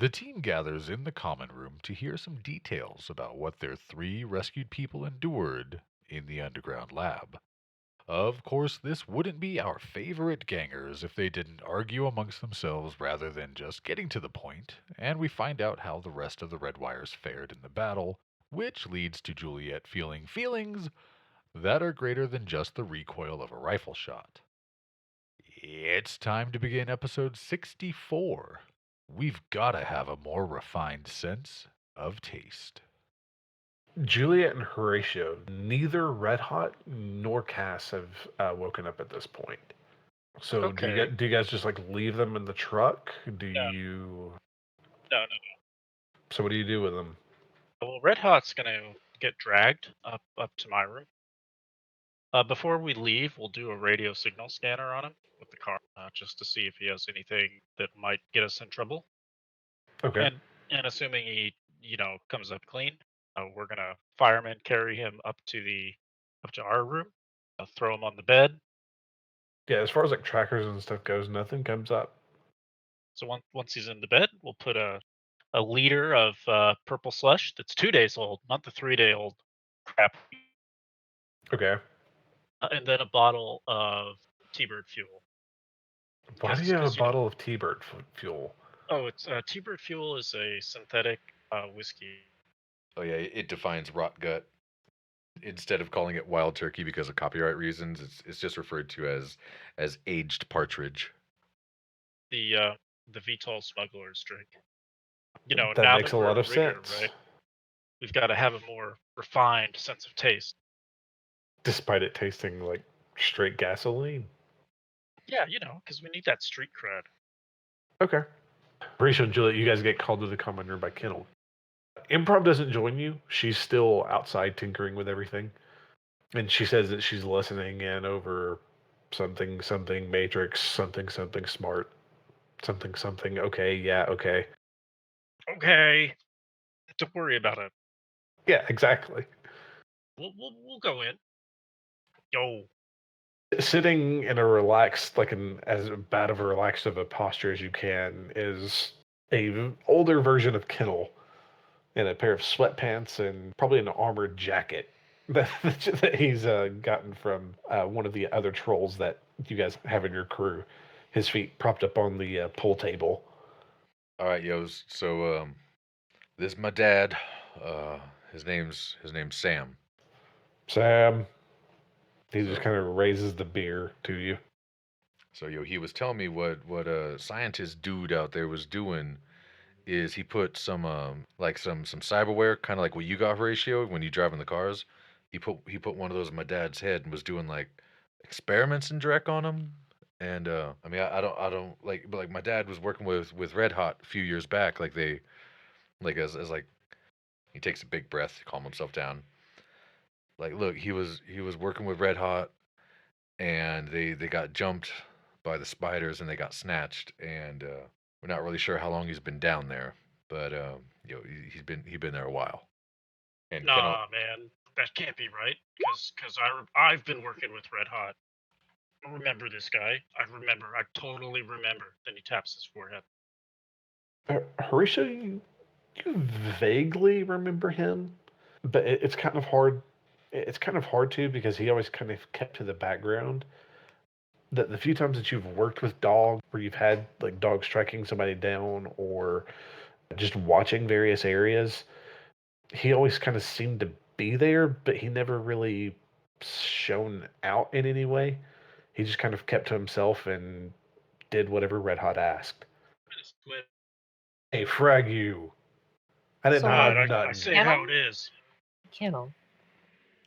The team gathers in the common room to hear some details about what their three rescued people endured in the underground lab. Of course, this wouldn't be our favorite gangers if they didn't argue amongst themselves rather than just getting to the point, and we find out how the rest of the Red Wires fared in the battle, which leads to Juliet feeling feelings that are greater than just the recoil of a rifle shot. It's time to begin episode 64. We've gotta have a more refined sense of taste. Juliet and Horatio, neither Red Hot nor Cass have woken up at this point. So Okay. do you guys just like leave them in the truck? Do No, you? no. So what do you do with them? Well, Red Hot's gonna get dragged up to my room. Before we leave, we'll do a radio signal scanner on him with the car, just to see if he has anything that might get us in trouble. Okay. And assuming he, comes up clean, we're gonna fireman carry him up to our room, throw him on the bed. Yeah, as far as like trackers and stuff goes, nothing comes up. So once he's in the bed, we'll put a liter of purple slush that's 2 days old, not the 3 day old crap, Okay. and then a bottle of T-Bird fuel. Why do you have a bottle of T-Bird fuel? Oh, it's T-Bird fuel is a synthetic whiskey. Oh yeah, it defines rot gut. Instead of calling it wild turkey because of copyright reasons, it's just referred to as aged partridge. The VTOL smugglers drink. That Now makes that a we're lot a of rigger, sense. right? We've got to have a more refined sense of taste. Despite it tasting like straight gasoline. Yeah, because we need that street cred. Okay. Horatio and Juliet, you guys get called to the common room by Kennel. Improv doesn't join you. She's still outside tinkering with everything. And she says that she's listening in over something, something, matrix, something, something, smart, something, something, okay, yeah, okay. Okay, don't worry about it. Yeah, exactly. We'll go in. Yo, Sitting in a relaxed, as bad of a relaxed of a posture as you can, is a older version of Kennel in a pair of sweatpants and probably an armored jacket that he's gotten from one of the other trolls that you guys have in your crew. His feet propped up on the pool table. All right, yos. So this is my dad. Uh, his name's Sam. Sam, he just So kind of raises the beer to you. so he was telling me what a scientist dude out there was doing is he put some like some cyberware, kind of like what you got, Horatio, when you drive in the cars. He put one of those in my dad's head and was doing like experiments in Drek on him. And I mean I don't like, but like my dad was working with Red Hot a few years back. Like they like as like he takes a big breath to calm himself down. Like look, he was working with Red Hot and they got jumped by the spiders and they got snatched, and we're not really sure how long he's been down there, but he's been there a while. And Kendall, nah, man, that can't be right. Because I've been working with Red Hot. I remember this guy. I totally remember. Then he taps his forehead. Horatio, you vaguely remember him, but it's kind of hard. It's kind of hard to because he always kind of kept to the background. The few times that you've worked with dogs, where you've had like dogs tracking somebody down or just watching various areas, he always kind of seemed to be there, but he never really shown out in any way. He just kind of kept to himself and did whatever Red Hot asked. Hey, frag you. I didn't So, hide I nothing. say it how it is. Kennel,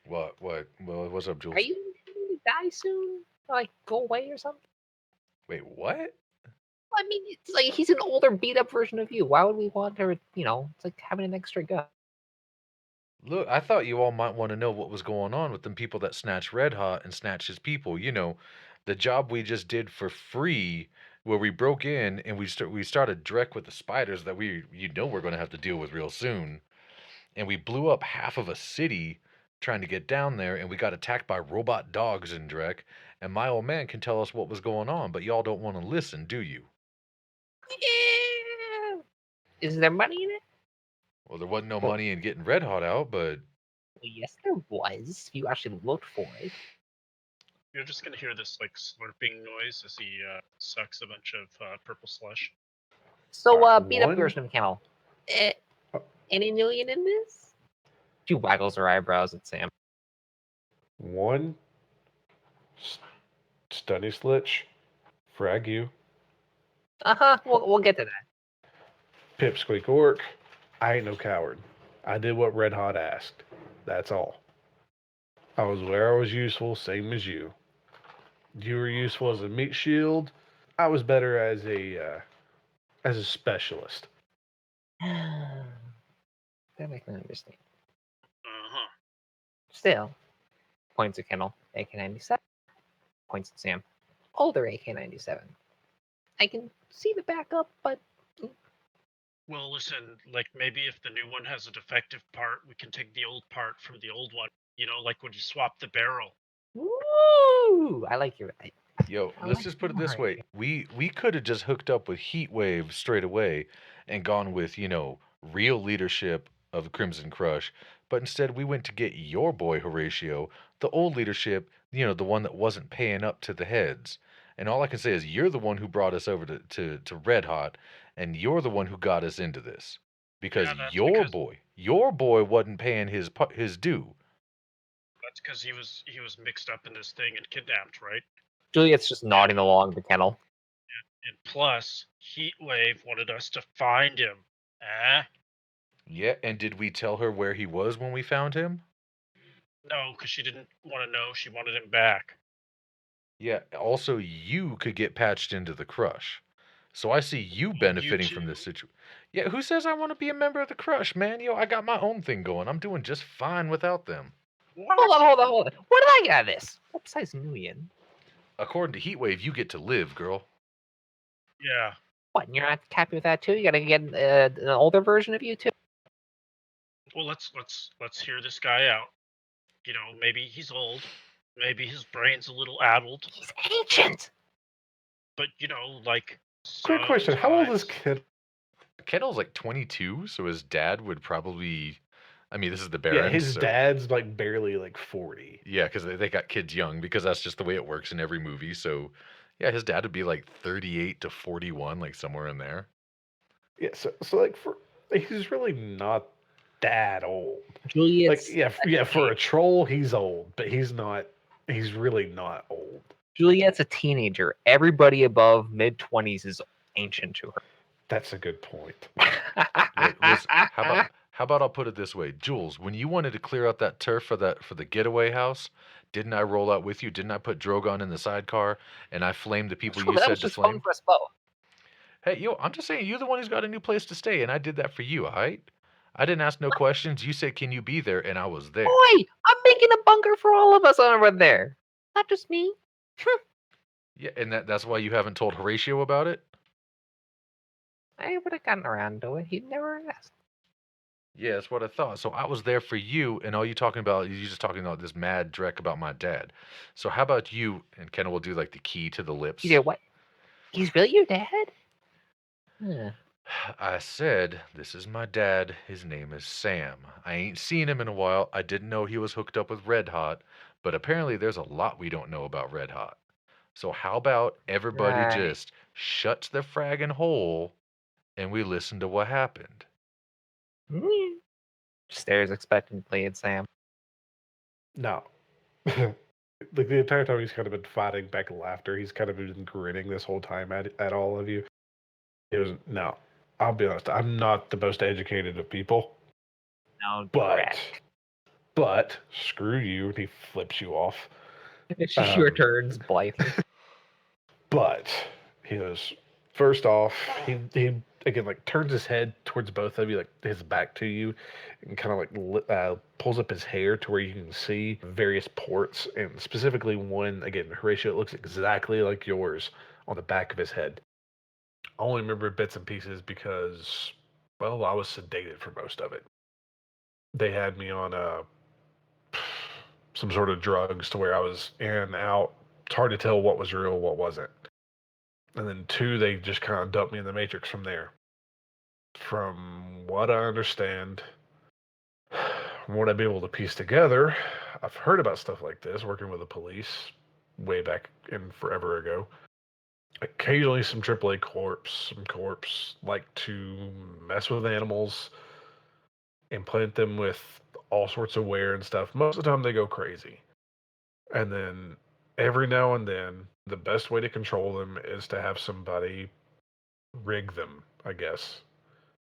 what's up, Jules? are you going to die soon? Like, go away or something? Wait, what? I mean, it's like he's an older, beat up version of you. Why would we want to, it's like having an extra gun. Look, I thought you all might want to know what was going on with them people that snatched Red Hot and snatched his people. The job we just did for free, where we broke in and we started Drek with the spiders that we're going to have to deal with real soon, and we blew up half of a city trying to get down there, and we got attacked by robot dogs in Drek. And my old man can tell us what was going on, but y'all don't want to listen, do you? Yeah. Is there money in it? Well, there wasn't no Well- money in getting Red Hot out, but Well, yes, there was. If you actually looked for it. You're just gonna hear this like slurping noise as he sucks a bunch of purple slush. So, Alright, beat up one- version of Kennel. Any million in this? She waggles her eyebrows at Sam. 1 Stunny Slitch, frag you, We'll get to that. Pipsqueak Orc. I ain't no coward. I did what Red Hot asked. That's all. I was where I was useful, same as you. You were useful as a meat shield. I was better as a specialist. That makes me understand. Uh-huh. Still, points at Kennel, AK-97. Points at Sam, older AK-97. I can see the backup, but Well, listen, like maybe if the new one has a defective part, we can take the old part from the old one. You know, like when you swap the barrel. woo! I like your. yo, I let's like just put it your this way: we could have just hooked up with Heatwave straight away and gone with real leadership of the Crimson Crush, but instead we went to get your boy Horatio, the old leadership, the one that wasn't paying up to the heads. And all I can say is you're the one who brought us over to Red Hot, and you're the one who got us into this because Yeah, that's your because- boy wasn't paying his due. That's because he was mixed up in this thing and kidnapped, right? Juliet's just nodding along the Kennel. And plus, Heatwave wanted us to find him. Yeah, and did we tell her where he was when we found him? No, because she didn't want to know. She wanted him back. Yeah, also you could get patched into the Crush. So I see you benefiting from this too? situation. Yeah, who says I want to be a member of the Crush, man? I got my own thing going. I'm doing just fine without them. What? Hold on. What did I get out of this? What besides million? According to Heatwave, you get to live, girl. Yeah. What? You're not happy with that too? You gotta get an older version of you too. Well, let's hear this guy out. You know, maybe he's old. Maybe his brain's a little addled. He's ancient. But like. Quick question: how old is sometimes- Kid? Kendall's like 22, so his dad would probably. I mean, this is the Yeah, Barons. his so- dad's like barely like 40. Yeah, because they got kids young, because that's just the way it works in every movie. So, yeah, his dad would be like 38 to 41, like somewhere in there. Yeah, so like he's really not that old. Juliet's Yeah, for a troll he's old, but he's not. He's really not old. Juliet's a teenager. Everybody above mid-20s is ancient to her. That's a good point. Look, listen, how about I'll put it this way, Jules? When you wanted to clear out that turf for the getaway house, didn't I roll out with you? Didn't I put Drogon in the sidecar and I flamed the people you that said was to just flame? fun for us both. Hey, I'm just saying, you're the one who's got a new place to stay, and I did that for you, all right? I didn't ask no questions. You said, "Can you be there?" and I was there. Boy, I'm making a bunker for all of us over there. Not just me. Yeah, and that's why you haven't told Horatio about it. I would have gotten around to it. He'd never asked. Yeah, that's what I thought. So I was there for you, and all you just talking about this mad dreck about my dad. So how about you? And Ken will do like the key to the lips. You did what? He's really your dad? Huh. I said, "This is my dad. His name is Sam. I ain't seen him in a while. I didn't know he was hooked up with Red Hot, but apparently there's a lot we don't know about Red Hot. So how about everybody Right. just shuts their fragging hole and we listen to what happened?" Stares expectantly at Sam. No. Like the entire time he's kind of been fighting back laughter. He's kind of been grinning this whole time at all of you. It was no. I'll be honest. I'm not the most educated of people, No, but screw you. And he flips you off. she returns blithely. But he goes, first off, he again like turns his head towards both of you, like his back to you, and kind of like pulls up his hair to where you can see various ports, and specifically one, again, Horatio, it looks exactly like yours on the back of his head. I only remember bits and pieces because, well, I was sedated for most of it. They had me on some sort of drugs to where I was in and out. It's hard to tell what was real, what wasn't. And then 2, they just kind of dumped me in the Matrix from there. From what I understand, from what I've been able to piece together, I've heard about stuff like this working with the police way back in forever ago. Occasionally, some AAA some corps like to mess with animals, implant them with all sorts of wear and stuff. Most of the time, they go crazy. And then every now and then, the best way to control them is to have somebody rig them, I guess.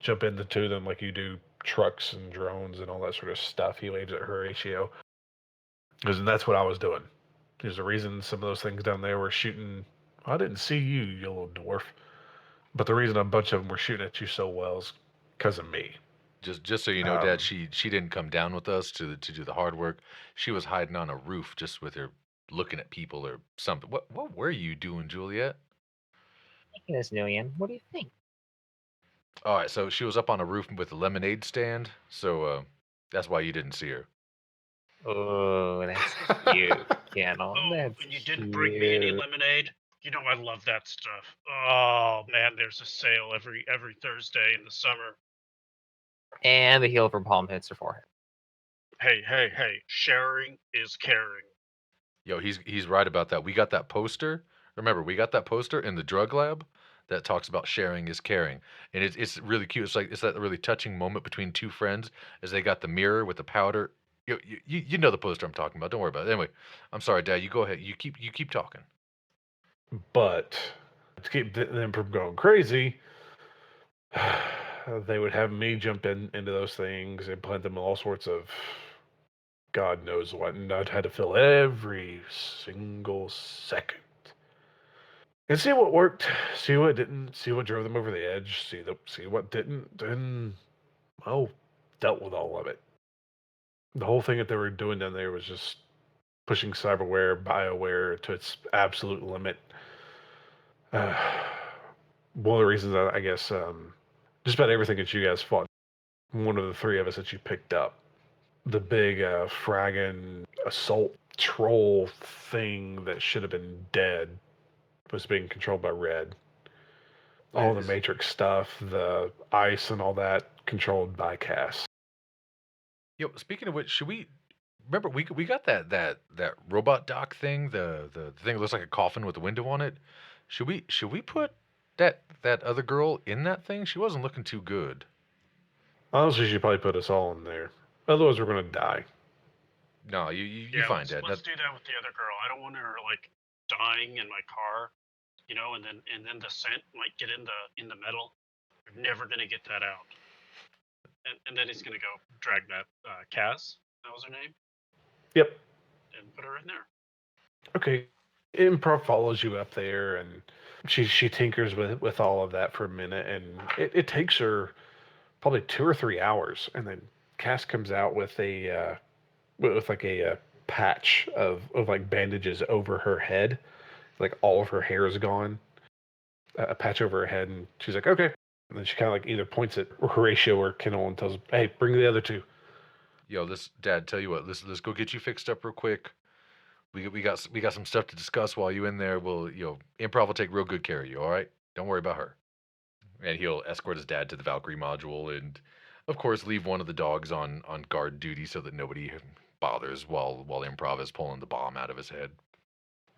Jump into them like you do trucks and drones and all that sort of stuff. He waves at Horatio. Because that's what I was doing. There's a reason some of those things down there were shooting. I didn't see you, you little dwarf. But the reason a bunch of them were shooting at you so well is because of me. Just so you know, Dad, she didn't come down with us to do the hard work. She was hiding on a roof just with her looking at people or something. What were you doing, Juliet? Making this million. What do you think? All right, so she was up on a roof with a lemonade stand, so that's why you didn't see her. Oh, that's cute, Kennel. Oh, That's and you didn't bring me any cute. lemonade? You know I love that stuff. Oh man, there's a sale every Thursday in the summer. And the heel from palm hits her forehead. Hey, sharing is caring. Yo, he's right about that. We got that poster. Remember, we got that poster in the drug lab that talks about sharing is caring, and it's really cute. It's that really touching moment between two friends as they got the mirror with the powder. You know the poster I'm talking about. Don't worry about it. Anyway, I'm sorry, Dad. You go ahead. You keep talking. But to keep them from going crazy, they would have me jump into those things, implant them with all sorts of God knows what, and I'd had to fill every single second. And see what worked, see what didn't, see what drove them over the edge, see what didn't, and well, dealt with all of it. The whole thing that they were doing down there was just pushing cyberware, bioware to its absolute limit. One of the reasons I guess just about everything that you guys fought, one of the three of us that you picked up, the big fragging assault troll thing that should have been dead was being controlled by Red. All the Matrix stuff, the ice and all that, controlled by Cass. Yo, speaking of which, should we remember we got that robot dock thing, the thing that looks like a coffin with a window on it? Should we put that other girl in that thing? She wasn't looking too good. Honestly, you should probably put us all in there. Otherwise, we're gonna die. No, you Yeah, find let's, Dad. let's do that with the other girl. I don't want her like dying in my car, you know, and then the scent might get in the metal. We're never gonna get that out. And then he's gonna go drag that Cass. That was her name. Yep. And put her in there. Okay. Improv follows you up there, and she tinkers with all of that for a minute, and it takes her probably 2 or 3 hours, and then Cass comes out with a with like a patch of like bandages over her head, like all of her hair is gone, a patch over her head, and she's like, okay. And then she kind of like either points at Horatio or Kendall and tells him, hey, bring the other two. Yo, Dad, tell you what, let's go get you fixed up real quick. We got some stuff to discuss while you in there. We'll Improv will take real good care of you. All right, don't worry about her. And he'll escort his dad to the Valkyrie module, and of course leave one of the dogs on guard duty so that nobody bothers while Improv is pulling the bomb out of his head.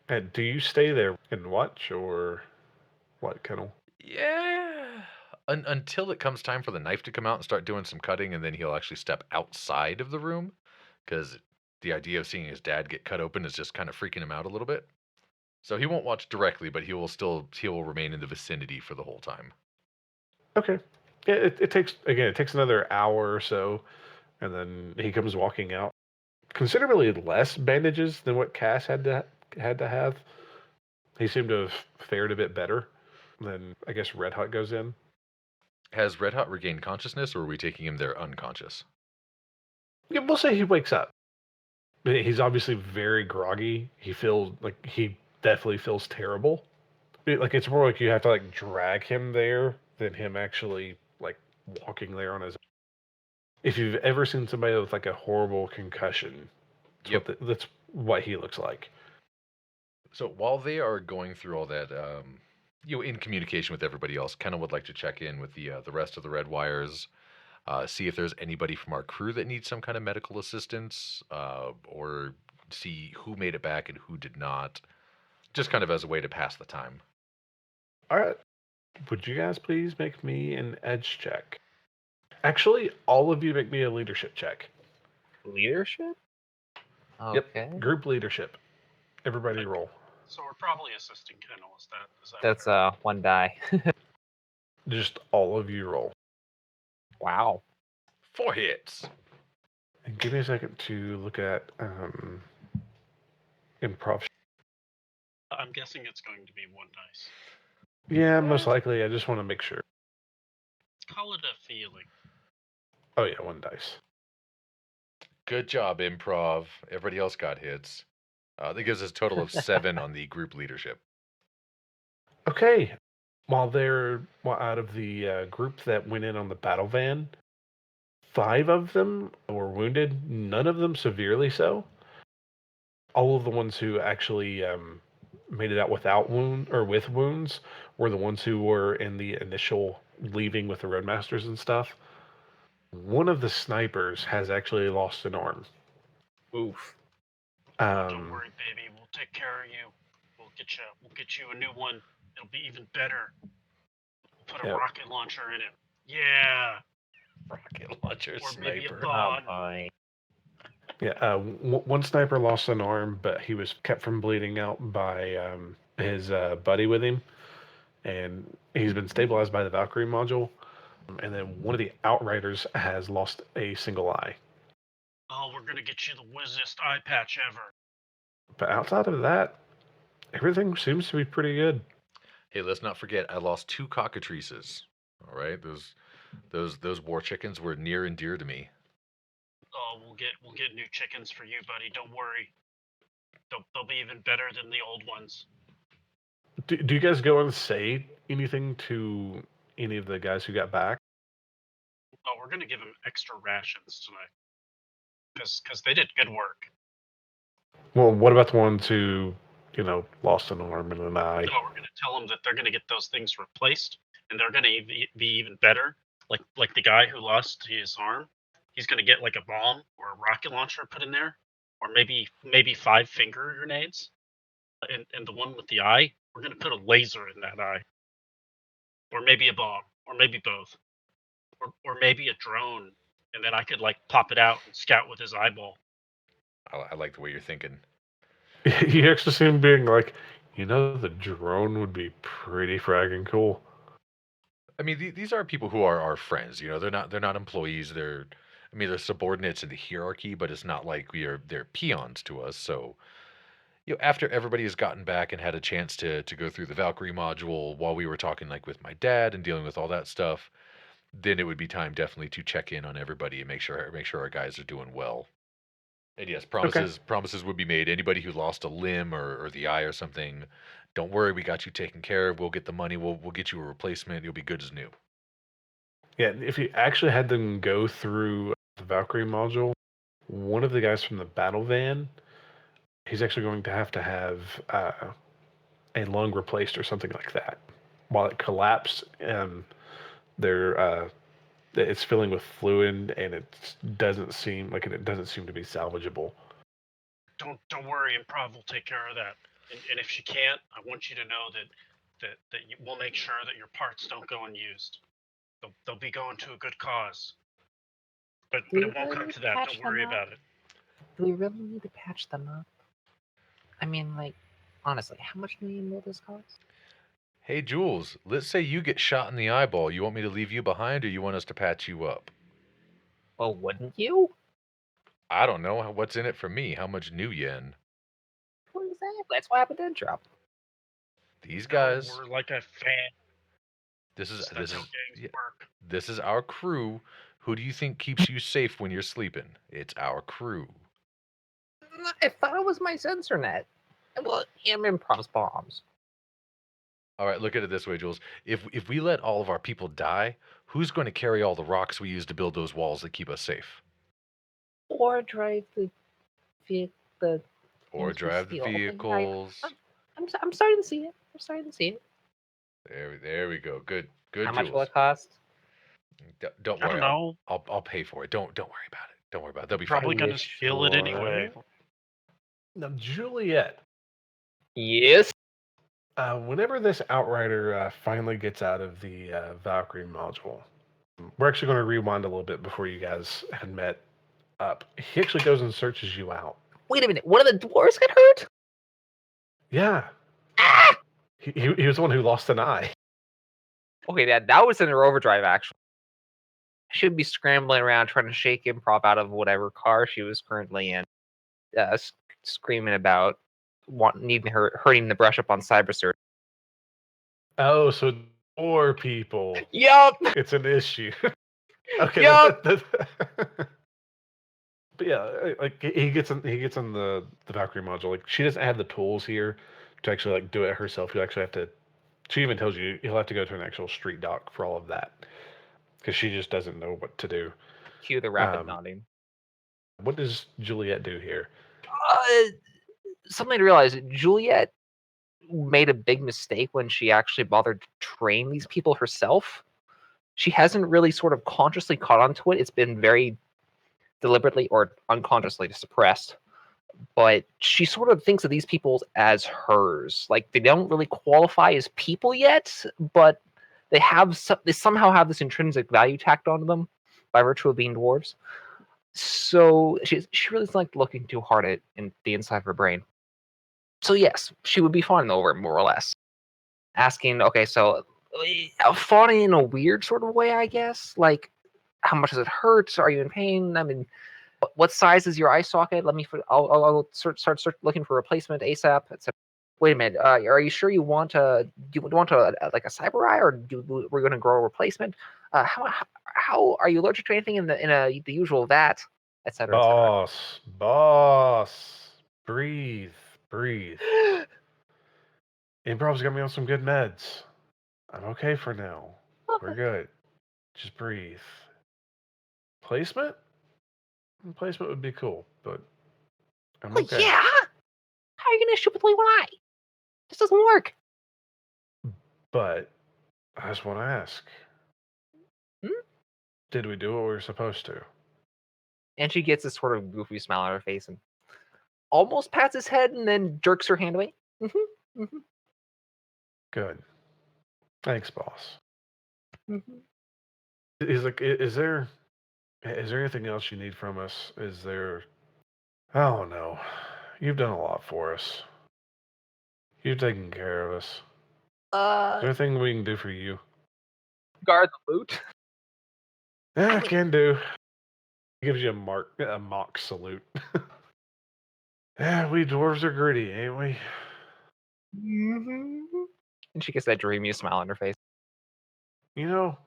And do you stay there and watch, or what, Kendall? Yeah. Until it comes time for the knife to come out and start doing some cutting, and then he'll actually step outside of the room, because the idea of seeing his dad get cut open is just kind of freaking him out a little bit. So he won't watch directly, but he will remain in the vicinity for the whole time. Okay. Yeah, it takes another hour or so, and then he comes walking out. Considerably less bandages than what Cass had to have. He seemed to have fared a bit better. Then I guess Red Hot goes in. Has Red Hot regained consciousness, or are we taking him there unconscious? Yeah, we'll say he wakes up. He's obviously very groggy. He definitely feels terrible. Like it's more like you have to like drag him there than him actually like walking there on his own. If you've ever seen somebody with like a horrible concussion, that's what he looks like. So while they are going through all that, in communication with everybody else. Kind of would like to check in with the rest of the Red Wires, see if there's anybody from our crew that needs some kind of medical assistance, or see who made it back and who did not. Just kind of as a way to pass the time. All right. Would you guys please make me an edge check? Actually, all of you make me a leadership check. Leadership? Yep. Okay. Group leadership. Everybody roll. So we're probably assisting Kennel. Is that That's fair? one die. Just all of you roll. Wow. 4 hits. And give me a second to look at improv. I'm guessing it's going to be 1 dice. Yeah, most likely. I just want to make sure. Call it a feeling. Oh yeah, 1 dice. Good job, improv. Everybody else got hits. That gives us a total of 7 on the group leadership. Okay. While out of the group that went in on the battle van, 5 of them were wounded. None of them severely so. All of the ones who actually made it out without with wounds were the ones who were in the initial leaving with the roadmasters and stuff. One of the snipers has actually lost an arm. Oof. Don't worry, baby. We'll take care of you. We'll get you a new one. It'll be even better. We'll put a rocket launcher in it. Yeah. Rocket launcher Or sniper. maybe a Oh bomb. my. Yeah, one sniper lost an arm, but he was kept from bleeding out by his buddy with him, and he's been stabilized by the Valkyrie module. And then one of the Outriders has lost a single eye. Oh, we're gonna get you the whizzest eye patch ever. But outside of that, everything seems to be pretty good. Hey, let's not forget, I lost 2 cockatrices. All right, those war chickens were near and dear to me. Oh, we'll get new chickens for you, buddy. Don't worry. They'll be even better than the old ones. Do you guys go and say anything to any of the guys who got back? Oh, we're gonna give them extra rations tonight, because they did good work. Well, what about the ones who, lost an arm and an eye? No, we're gonna tell them that they're gonna get those things replaced, and they're gonna be even better. Like the guy who lost his arm, he's gonna get like a bomb or a rocket launcher put in there, or maybe 5 finger grenades. And the one with the eye, we're gonna put a laser in that eye, or maybe a bomb, or maybe both, or maybe a drone, and then I could like pop it out and scout with his eyeball. I like the way you're thinking. You actually see him being like, the drone would be pretty fragging cool. I mean, these are people who are our friends. They're not employees. They're subordinates in the hierarchy, but it's not like they're peons to us. So, after everybody has gotten back and had a chance to go through the Valkyrie module while we were talking like with my dad and dealing with all that stuff, then it would be time definitely to check in on everybody and make sure our guys are doing well. And yes, promises would be made. Anybody who lost a limb or the eye or something, don't worry, we got you taken care of. We'll get the money. We'll get you a replacement. You'll be good as new. Yeah, if you actually had them go through the Valkyrie module, one of the guys from the battle van, he's actually going to have a lung replaced or something like that. While it collapsed, it's filling with fluid, and it doesn't seem to be salvageable. Don't worry, Improv will take care of that. And if she can't, I want you to know that we'll make sure that your parts don't go unused. They'll be going to a good cause. But it won't come to that. Don't worry about it. Do we really need to patch them up? I mean, honestly, how much money will this cost? Hey, Jules, let's say you get shot in the eyeball. You want me to leave you behind, or you want us to patch you up? Well, wouldn't you? I don't know. What's in it for me? How much new yen? Well, exactly. That's why I have a dead drop. These guys. We're like a fan. This is our crew. Who do you think keeps you safe when you're sleeping? It's our crew. I thought it was my sensor net. Well, I'm Improv's bombs. All right, look at it this way, Jules. If we let all of our people die, who's going to carry all the rocks we use to build those walls that keep us safe? Or drive the Or drive the vehicles. I'm starting to see it. There we go. Good, How good, much will Jules. it cost? Don't I worry. don't know. I'll pay for it. Don't worry about it. Don't worry about it. They'll be Probably fine. gonna steal it anyway. Sure. Now, Juliet, Yes. whenever this Outrider finally gets out of the Valkyrie module, we're actually going to rewind a little bit before you guys had met up. He actually goes and searches you out. Wait a minute. One of the dwarves got hurt? Yeah, Ah! he was the one who lost an eye. Okay, that was in her overdrive, actually. She would be scrambling around trying to shake Improv out of whatever car she was currently in, screaming about needing hurting the brush up on cyber search. Oh, so 4 people. Yup. It's an issue. Okay. Yup. But yeah, like he gets on the Valkyrie module. Like she doesn't have the tools here to actually like do it herself. You actually have to. She even tells you you'll have to go to an actual street dock for all of that because she just doesn't know what to do. Cue the rapid nodding. What does Juliet do here? Something to realize: Juliet made a big mistake when she actually bothered to train these people herself. She hasn't really sort of consciously caught onto it. It's been very deliberately or unconsciously suppressed. But she sort of thinks of these people as hers. Like they don't really qualify as people yet, but they somehow have this intrinsic value tacked onto them by virtue of being dwarves. So she really doesn't like looking too hard at in the inside of her brain. So yes, she would be fawning over it more or less. Asking, okay, so fawning in a weird sort of way, I guess. Like, how much does it hurt? Are you in pain? I mean, what size is your eye socket? I'll start looking for a replacement ASAP. Etc. Wait a minute. Are you sure you want a like a cyber eye, or we're going to grow a replacement? How are you allergic to anything in the usual vat, etc. Boss, breathe. Improv's got me on some good meds. I'm okay for now. We're good. Just breathe. Placement would be cool, but I'm Well, okay. yeah. How are you going to shoot with only one eye? This doesn't work. But I just want to ask. Did we do what we were supposed to? And she gets this sort of goofy smile on her face and almost pats his head and then jerks her hand away. Good. Thanks, boss. Mm-hmm. He's like, is there anything else you need from us? Is there? Oh no, you've done a lot for us. You've taken care of us. Is there anything we can do for you? Guard the loot. Yeah, can do. He gives you a mock salute. Yeah, we dwarves are gritty, ain't we? Mm-hmm. And she gets that dreamy smile on her face. You know,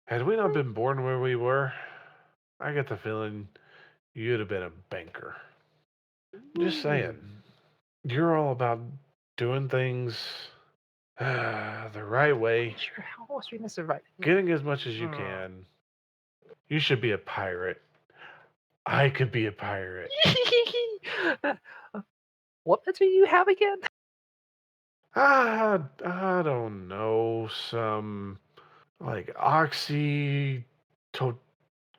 had we not been born where we were, I get the feeling you'd have been a banker. Just saying. You're all about doing things the right way, Sure, how else are we gonna survive? getting as much as you can. You should be a pirate. I could be a pirate. What pets do you have again? I don't know. Some like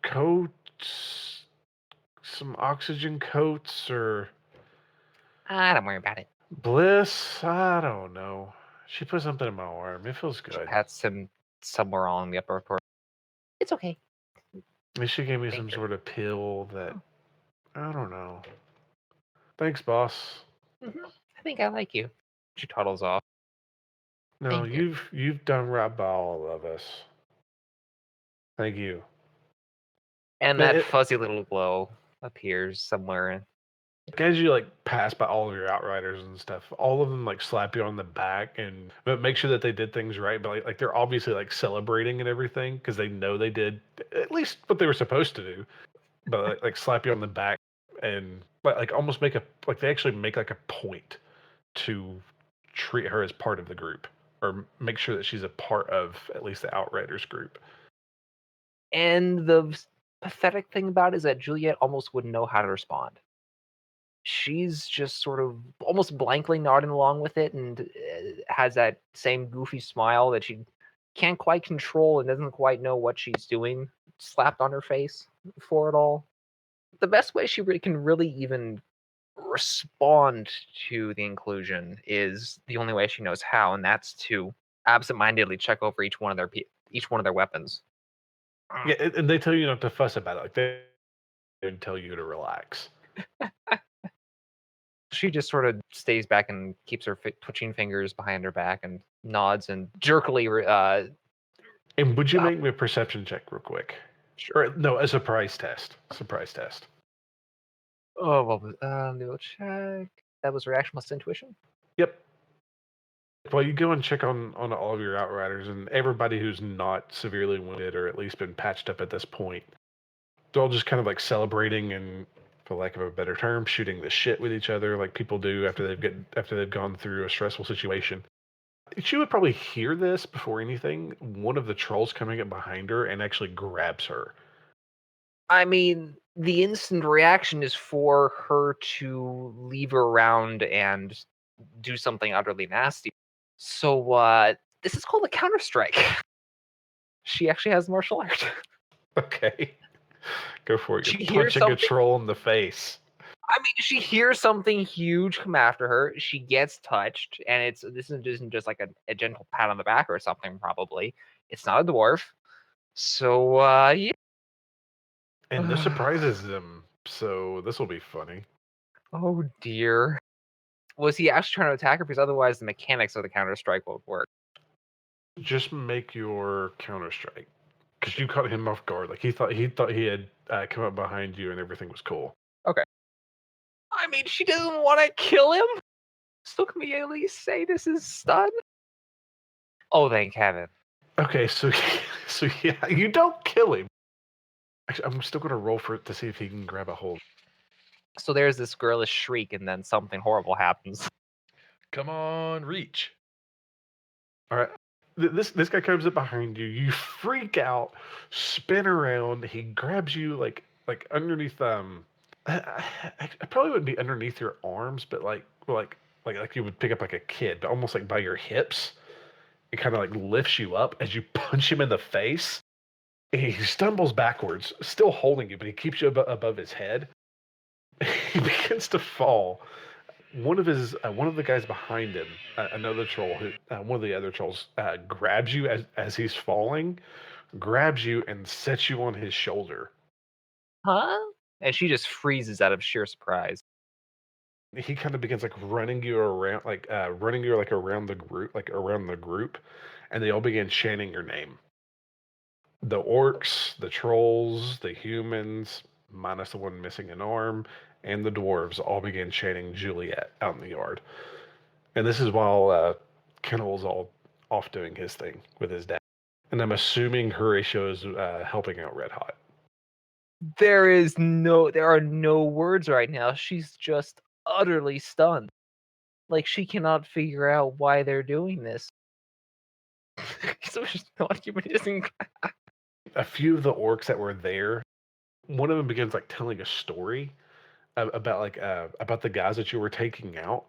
coats, some oxygen coats, or Don't worry about it. bliss. I don't know. She put something in my arm. It feels She good. pats him somewhere on the upper part. It's okay. And she gave me Thank some you. sort of pill that I don't know. Thanks, boss. I think I like you. She toddles off. No, Thank you. you've done right by all of us. Thank you. And But that fuzzy little glow appears somewhere. as you like pass by all of your outriders and stuff, all of them like slap you on the back and but make sure that they did things right. But like they're obviously like celebrating and everything because they know they did at least what they were supposed to do. But like slap you on the back and like almost make they actually make like a point to treat her as part of the group or make sure that she's a part of at least the outriders group. And the pathetic thing about it is that Juliet almost wouldn't know how to respond. she's just sort of almost blankly nodding along with it and has that same goofy smile that she can't quite control and doesn't quite know what she's doing slapped on her face for it all. The best way she can really even respond to the inclusion is the only way she knows how, and that's to absentmindedly check over each one of their weapons. Yeah, and they tell you not to fuss about it. Like they tell you to relax. She just sort of stays back and keeps her twitching fingers behind her back and nods and jerkily. And would you make me a perception check real quick? Sure. Or no, a surprise test. Surprise test. Oh, what was? Let me go check. That was reaction plus intuition. Yep. Well, you go and check on all of your outriders and everybody who's not severely wounded or at least been patched up at this point. They're all just kind of like celebrating and, for lack of a better term, shooting the shit with each other like people do after they've gone through a stressful situation. She would probably hear this before anything. One of the trolls coming up behind her and actually grabs her. I mean, the instant reaction is for her to leave her around and do something utterly nasty. So this is called a counter-strike. She actually has martial art. Okay. Go for it. She You're hears punching a something- troll in the face. I mean, she hears something huge come after her. She gets touched, and this isn't just like a gentle pat on the back or something. Probably, it's not a dwarf. So yeah. And this surprises them, so this will be funny. Oh dear. Was he actually trying to attack her? Because otherwise, the mechanics of the counter strike won't work. Just make your counter strike, because you caught him off guard. Like he thought he had come up behind you and everything was cool. Okay. I mean, she doesn't want to kill him. So can we at least say this is stun? Oh, thank heaven. Okay, so yeah, you don't kill him. Actually, I'm still gonna roll for it to see if he can grab a hold. So there's this girlish shriek, and then something horrible happens. Come on, reach. All right. This guy comes up behind you. You freak out, spin around. He grabs you like underneath I probably wouldn't be underneath your arms, but like you would pick up like a kid, but almost like by your hips. It kind of like lifts you up as you punch him in the face. He stumbles backwards, still holding you, but he keeps you above his head. He begins to fall. One of the guys behind him, another troll, one of the other trolls, grabs you as he's falling, grabs you and sets you on his shoulder. Huh? And she just freezes out of sheer surprise. He kind of begins like running you around, around the group, and they all begin chanting your name. The orcs, the trolls, the humans, minus the one missing an arm, and the dwarves all began chanting Juliet out in the yard. And this is while Kennel's all off doing his thing with his dad. And I'm assuming Horatio is helping out Red Hot. There are no words right now. She's just utterly stunned. Like she cannot figure out why they're doing this. So she's not even using. A few of the orcs that were there, one of them begins like telling a story about the guys that you were taking out,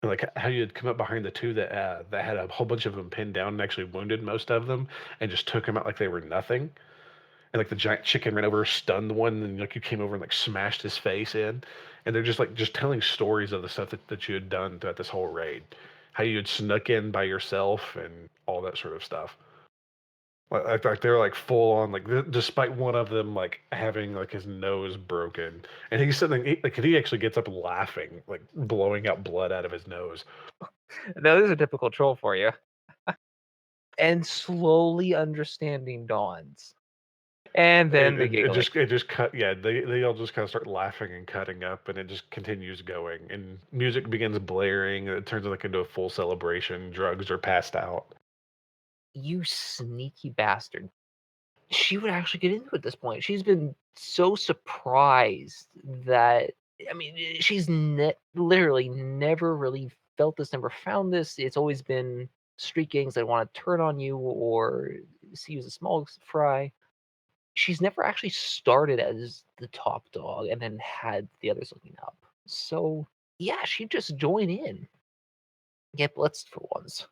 and like how you had come up behind the two that had a whole bunch of them pinned down and actually wounded most of them, and just took them out like they were nothing. And like the giant chicken ran over, stunned one, and like you came over and like smashed his face in. And they're just telling stories of the stuff that you had done throughout this whole raid, how you had snuck in by yourself and all that sort of stuff. Like they're like full on despite one of them like having like his nose broken, and he's sitting he actually gets up laughing, like blowing out blood out of his nose. No, this is a typical troll for you. And slowly understanding dawns. And then the giggling. It just cut. Yeah, they all just kind of start laughing and cutting up, and it just continues going. And music begins blaring. And it turns like into a full celebration. Drugs are passed out. You sneaky bastard. She would actually get into it at this point. She's been so surprised that, I mean, she's literally never really felt this, never found this. It's always been street gangs that want to turn on you or see you as a small fry. She's never actually started as the top dog and then had the others looking up. So yeah, she'd just join in. Get blitzed for once.